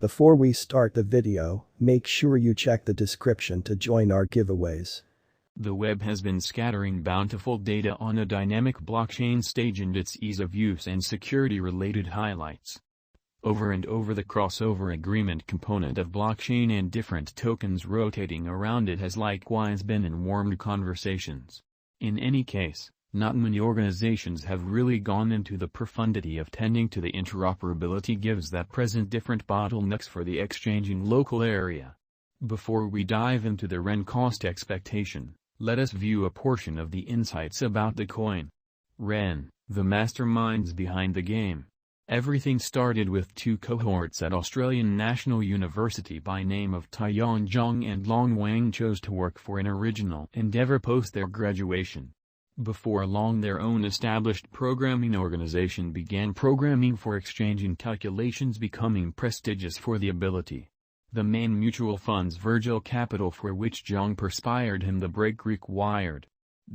Before we start the video, make sure you check the description to join our giveaways. The web has been scattering bountiful data on a dynamic blockchain stage and its ease of use and security-related highlights. Over and over, the crossover agreement component of blockchain and different tokens rotating around it has likewise been in warmed conversations. In any case, not many organizations have really gone into the profundity of tending to the interoperability gives that present different bottlenecks for the exchange in local area. Before we dive into the Ren cost expectation, let us view a portion of the insights about the coin. Ren, the masterminds behind the game. Everything started with two cohorts at Australian National University by name of Taiyan Zhang and Long Wang chose to work for an original endeavor post their graduation. Before long, their own established programming organization began programming for exchange and calculations becoming prestigious for the ability. The main mutual funds Virgil Capital for which Zhang perspired him the break required.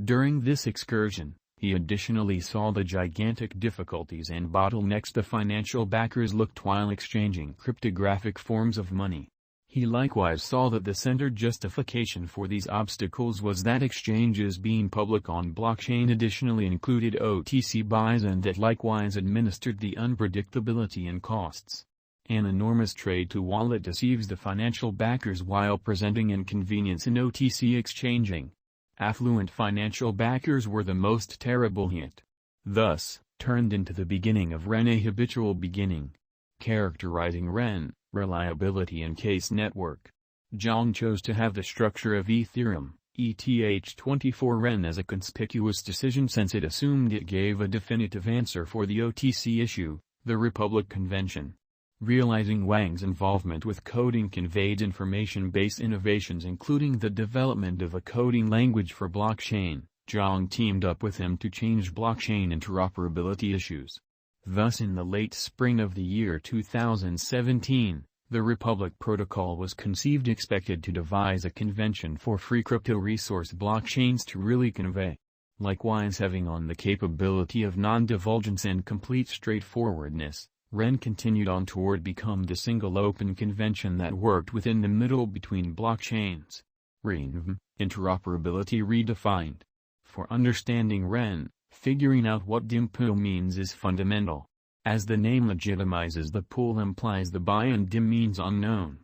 During this excursion, he additionally saw the gigantic difficulties and bottlenecks the financial backers looked while exchanging cryptographic forms of money. He likewise saw that the centered justification for these obstacles was that exchanges being public on blockchain additionally included OTC buys and that likewise administered the unpredictability and costs. An enormous trade-to-wallet deceives the financial backers while presenting inconvenience in OTC exchanging. Affluent financial backers were the most terrible hit. Thus, turned into the beginning of Ren a habitual beginning. Characterizing Ren, reliability and case network. Zhang chose to have the structure of Ethereum, ETH24 Ren as a conspicuous decision since it assumed it gave a definitive answer for the OTC issue, the Republic Convention. Realizing Wang's involvement with coding conveyed information-based innovations including the development of a coding language for blockchain, Zhang teamed up with him to change blockchain interoperability issues. Thus in the late spring of the year 2017, the Republic Protocol was conceived expected to devise a convention for free crypto resource blockchains to really convey. Likewise having on the capability of non-divulgence and complete straightforwardness, Ren continued on toward become the single open convention that worked within the middle between blockchains. Ren, interoperability redefined. For understanding Ren, figuring out what DIM-pool means is fundamental. As the name legitimizes, the pool implies the buy and DIM means unknown.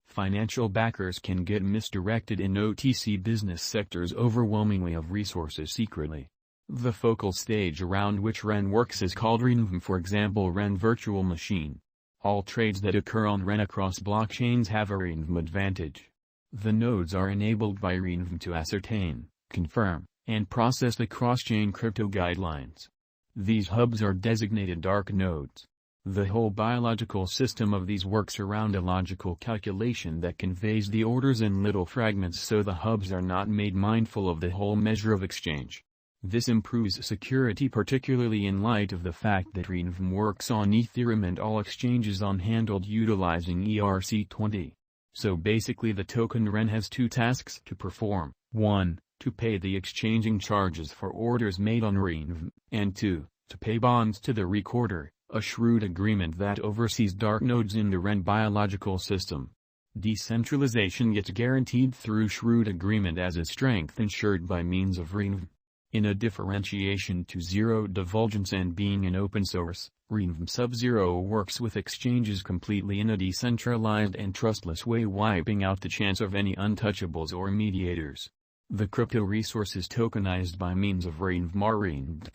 Financial backers can get misdirected in OTC business sectors overwhelmingly of resources secretly. The focal stage around which Ren works is called Ren, for example Ren Virtual Machine. All trades that occur on Ren across blockchains have a Ren advantage. The nodes are enabled by Ren to ascertain, confirm, and process the cross-chain crypto guidelines. These hubs are designated dark nodes. The whole biological system of these works around a logical calculation that conveys the orders in little fragments so the hubs are not made mindful of the whole measure of exchange. This improves security particularly in light of the fact that Ren works on Ethereum and all exchanges on handled utilizing ERC20. So basically the token Ren has two tasks to perform. 1. To pay the exchanging charges for orders made on Ren, and 2. To pay bonds to the recorder, a shrewd agreement that oversees dark nodes in the Ren biological system. Decentralization gets guaranteed through shrewd agreement as a strength ensured by means of Ren. In a differentiation to zero divulgence and being an open source, Ren Sub-Zero works with exchanges completely in a decentralized and trustless way, wiping out the chance of any untouchables or mediators. The crypto resource is tokenized by means of Rensk,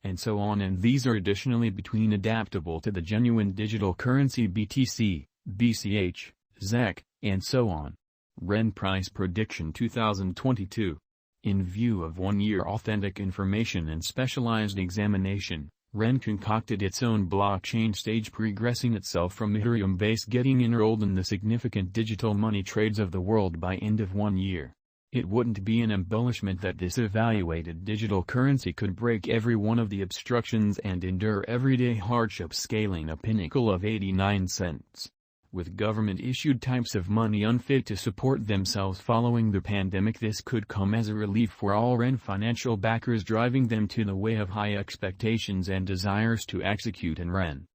and so on, and these are additionally between adaptable to the genuine digital currency BTC, BCH, ZEC, and so on. Ren Price Prediction 2022. In view of 1-year authentic information and specialized examination, Ren concocted its own blockchain stage, progressing itself from Ethereum base, getting enrolled in the significant digital money trades of the world by end of 1 year. It wouldn't be an embellishment that this evaluated digital currency could break every one of the obstructions and endure everyday hardships, scaling a pinnacle of 89 cents. With government-issued types of money unfit to support themselves following the pandemic, this could come as a relief for all Ren financial backers, driving them to the way of high expectations and desires to execute in Ren.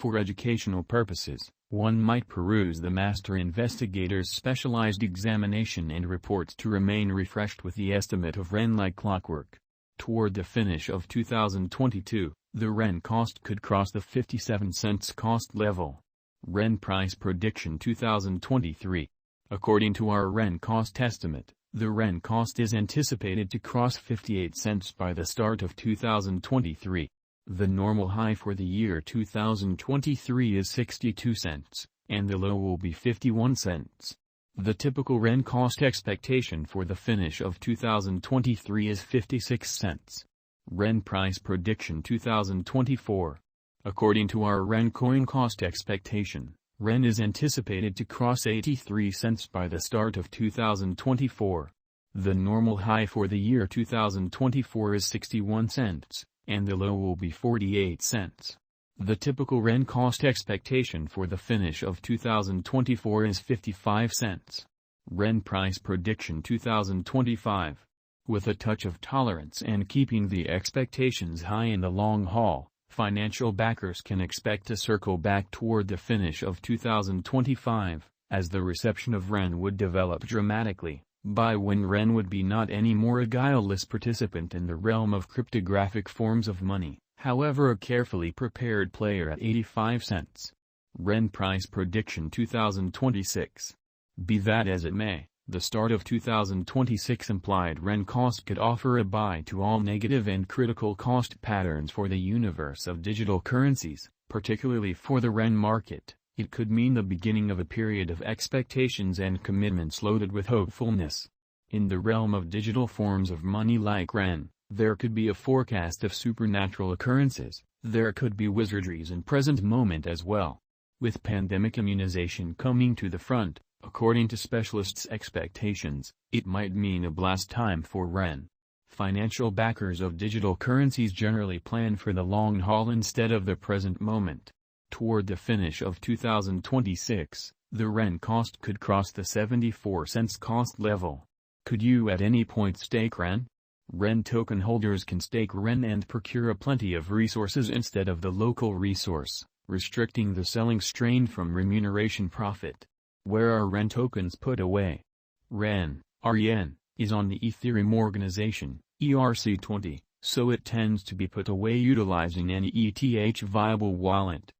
For educational purposes, one might peruse the Master Investigator's specialized examination and reports to remain refreshed with the estimate of Ren like clockwork. Toward the finish of 2022, the Ren cost could cross the 57 cents cost level. Ren Price Prediction 2023. According to our Ren cost estimate, the Ren cost is anticipated to cross 58 cents by the start of 2023. The normal high for the year 2023 is 62 cents, and the low will be 51 cents. The typical Ren cost expectation for the finish of 2023 is 56 cents. Ren Price Prediction 2024. According to our Ren coin cost expectation, Ren is anticipated to cross 83 cents by the start of 2024. The normal high for the year 2024 is 61 cents, and the low will be 48 cents. The typical Ren cost expectation for the finish of 2024 is 55 cents. Ren Price Prediction 2025. With a touch of tolerance and keeping the expectations high in the long haul, financial backers can expect to circle back toward the finish of 2025, as the reception of Ren would develop dramatically, by when Ren would be not any more a guileless participant in the realm of cryptographic forms of money, however a carefully prepared player at 85 cents. Ren Price Prediction 2026. Be that as it may, the start of 2026 implied Ren cost could offer a buy to all negative and critical cost patterns for the universe of digital currencies, particularly for the Ren market. It could mean the beginning of a period of expectations and commitments loaded with hopefulness. In the realm of digital forms of money like Ren, there could be a forecast of supernatural occurrences. There could be wizardries in present moment as well. With pandemic immunization coming to the front, according to specialists' expectations, it might mean a blast time for Ren. Financial backers of digital currencies generally plan for the long haul instead of the present moment. Toward the finish of 2026, the Ren cost could cross the 74 cents cost level. Could you at any point stake Ren? Ren token holders can stake Ren and procure a plenty of resources instead of the local resource, restricting the selling strain from remuneration profit. Where are Ren tokens put away? Ren, REN, is on the Ethereum organization, ERC20, so it tends to be put away utilizing any ETH viable wallet.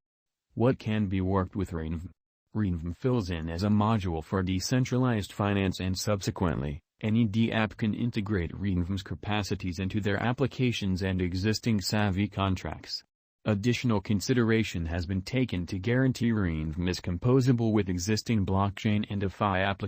What can be worked with RenV? RenV fills in as a module for decentralized finance, and subsequently, any DApp can integrate RenV's capacities into their applications and existing Savvy contracts. Additional consideration has been taken to guarantee RenV is composable with existing blockchain and DeFi applications.